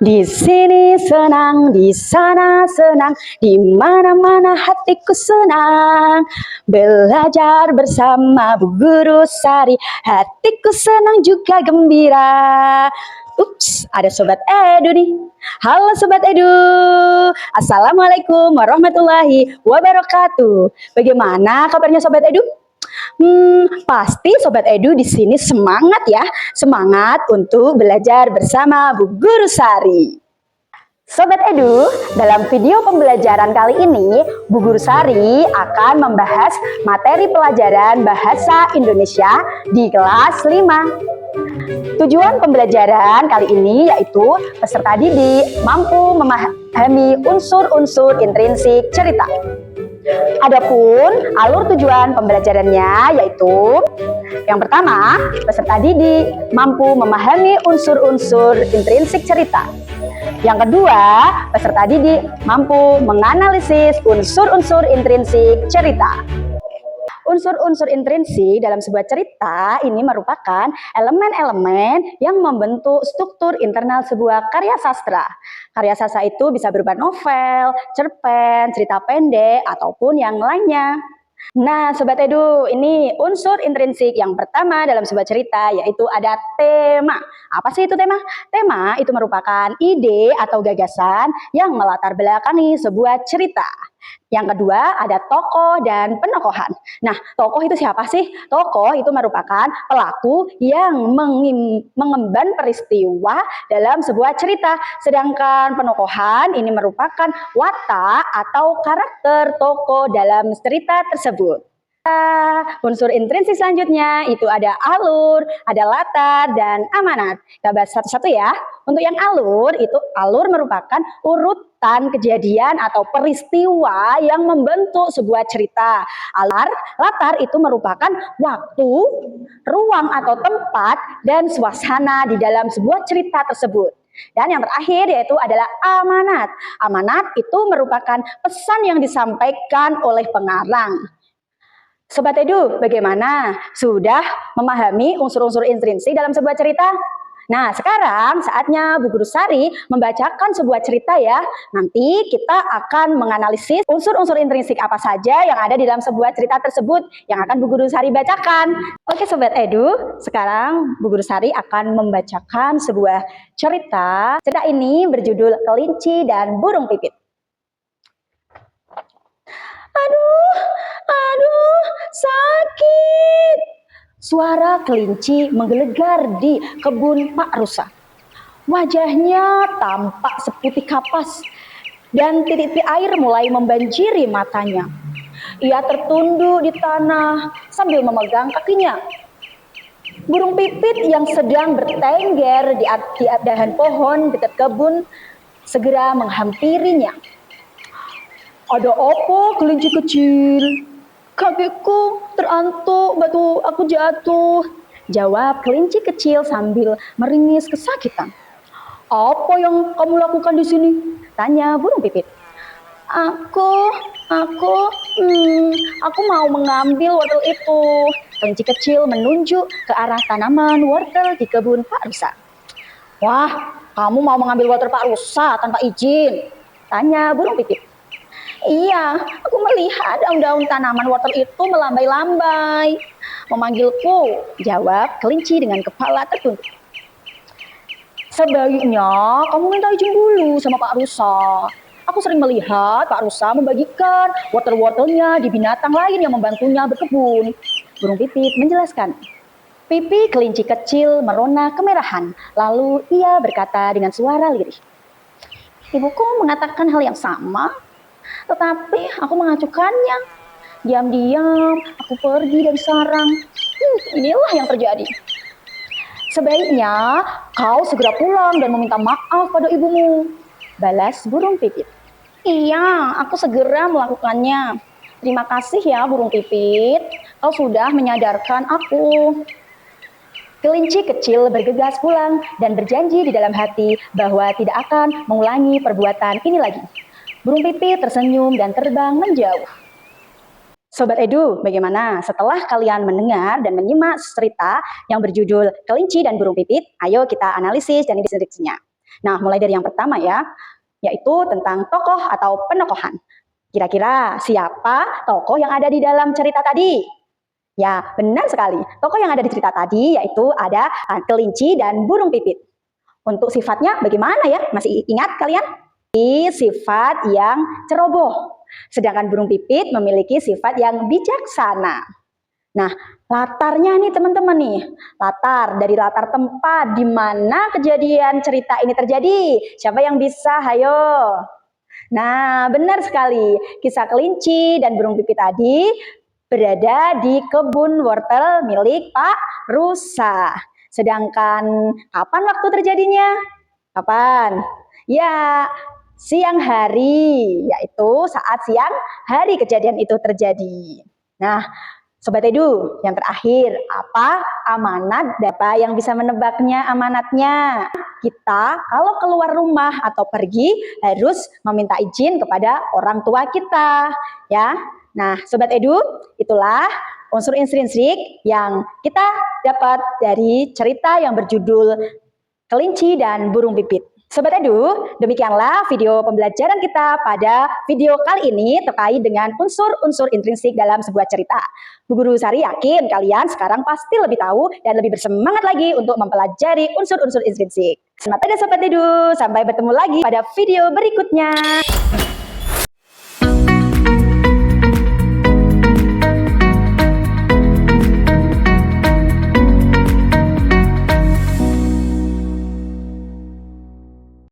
Di sini senang, di sana senang, di mana-mana hatiku senang. Belajar bersama Bu Guru Sari, hatiku senang juga gembira. Ups, ada Sobat Edu nih. Halo Sobat Edu. Assalamualaikum warahmatullahi wabarakatuh. Bagaimana kabarnya Sobat Edu? Pasti Sobat Edu di sini semangat ya, semangat untuk belajar bersama Bu Guru Sari. Sobat Edu, dalam video pembelajaran kali ini, Bu Guru Sari akan membahas materi pelajaran Bahasa Indonesia di kelas 5. Tujuan pembelajaran kali ini yaitu peserta didik mampu memahami unsur-unsur intrinsik cerita. Adapun alur tujuan pembelajarannya yaitu yang pertama, peserta didik mampu memahami unsur-unsur intrinsik cerita. Yang kedua, peserta didik mampu menganalisis unsur-unsur intrinsik cerita. Unsur-unsur intrinsik dalam sebuah cerita ini merupakan elemen-elemen yang membentuk struktur internal sebuah karya sastra. Karya sastra itu bisa berupa novel, cerpen, cerita pendek, ataupun yang lainnya. Nah, Sobat Edu, ini unsur intrinsik yang pertama dalam sebuah cerita yaitu ada tema. Apa sih itu tema? Tema itu merupakan ide atau gagasan yang melatar belakangi sebuah cerita. Yang kedua ada tokoh dan penokohan. Nah, tokoh itu siapa sih? Tokoh itu merupakan pelaku yang mengemban peristiwa dalam sebuah cerita. Sedangkan penokohan ini merupakan watak atau karakter tokoh dalam cerita tersebut. Unsur intrinsik selanjutnya itu ada alur, ada latar, dan amanat. Kita bahas satu-satu ya. Untuk yang alur, itu alur merupakan urutan kejadian atau peristiwa yang membentuk sebuah cerita. Latar itu merupakan waktu, ruang atau tempat, dan suasana di dalam sebuah cerita tersebut. Dan yang terakhir yaitu adalah amanat. Amanat itu merupakan pesan yang disampaikan oleh pengarang. Sobat Edu, bagaimana? Sudah memahami unsur-unsur intrinsik dalam sebuah cerita? Nah, sekarang saatnya Bu Guru Sari membacakan sebuah cerita ya. Nanti kita akan menganalisis unsur-unsur intrinsik apa saja yang ada di dalam sebuah cerita tersebut yang akan Bu Guru Sari bacakan. Oke Sobat Edu, sekarang Bu Guru Sari akan membacakan sebuah cerita. Cerita ini berjudul Kelinci dan Burung Pipit. Aduh, sakit. Suara kelinci menggelegar di kebun Pak Rusa. Wajahnya tampak seputih kapas dan titik-titik air mulai membanjiri matanya. Ia tertunduk di tanah sambil memegang kakinya. Burung pipit yang sedang bertengger di dahan pohon dekat kebun segera menghampirinya. Ada apa kelinci kecil? Kakiku terantuk, batu aku jatuh. Jawab kelinci kecil sambil meringis kesakitan. Apa yang kamu lakukan di sini? Tanya burung pipit. Aku mau mengambil wortel itu. Kelinci kecil menunjuk ke arah tanaman wortel di kebun Pak Rusa. Wah, kamu mau mengambil wortel Pak Rusa tanpa izin? Tanya burung pipit. Iya, aku melihat daun-daun tanaman wortel itu melambai-lambai. Memanggilku, jawab kelinci dengan kepala tertunduk. Sebaiknya kamu minta izin dulu sama Pak Rusa. Aku sering melihat Pak Rusa membagikan wortel-wortelnya di binatang lain yang membantunya berkebun. Burung pipit menjelaskan. Pipi kelinci kecil merona kemerahan. Lalu ia berkata dengan suara lirih. Ibuku mengatakan hal yang sama. Tetapi aku mengacukannya. Diam-diam aku pergi dari sarang. Inilah yang terjadi. Sebaiknya kau segera pulang dan meminta maaf pada ibumu. Balas burung pipit. Iya, aku segera melakukannya. Terima kasih ya burung pipit. Kau sudah menyadarkan aku. Kelinci kecil bergegas pulang dan berjanji di dalam hati bahwa tidak akan mengulangi perbuatan ini lagi. Burung pipit tersenyum dan terbang menjauh. Sobat Edu, bagaimana setelah kalian mendengar dan menyimak cerita yang berjudul Kelinci dan Burung Pipit? Ayo kita analisis dan intrinsiknya. Nah, mulai dari yang pertama ya, yaitu tentang tokoh atau penokohan. Kira-kira siapa tokoh yang ada di dalam cerita tadi? Ya, benar sekali. Tokoh yang ada di cerita tadi yaitu ada kelinci dan burung pipit. Untuk sifatnya bagaimana ya? Masih ingat kalian? Sifat yang ceroboh. Sedangkan burung pipit memiliki sifat yang bijaksana. Nah, latarnya nih teman-teman nih. Latar tempat di mana kejadian cerita ini terjadi. Siapa yang bisa? Hayo. Nah, benar sekali. Kisah kelinci dan burung pipit tadi berada di kebun wortel milik Pak Rusa. Sedangkan kapan waktu terjadinya? Kapan? Ya, siang hari, yaitu saat siang hari kejadian itu terjadi. Nah, Sobat Edu, yang terakhir, apa amanat Dapat yang bisa menebaknya amanatnya? Kita kalau keluar rumah atau pergi harus meminta izin kepada orang tua kita, ya. Nah, Sobat Edu, itulah unsur intrinsik yang kita dapat dari cerita yang berjudul Kelinci dan Burung Pipit. Sobat Edu, demikianlah video pembelajaran kita pada video kali ini terkait dengan unsur-unsur intrinsik dalam sebuah cerita. Bu Guru Sari yakin kalian sekarang pasti lebih tahu dan lebih bersemangat lagi untuk mempelajari unsur-unsur intrinsik. Selamat pagi Sobat Edu, sampai bertemu lagi pada video berikutnya.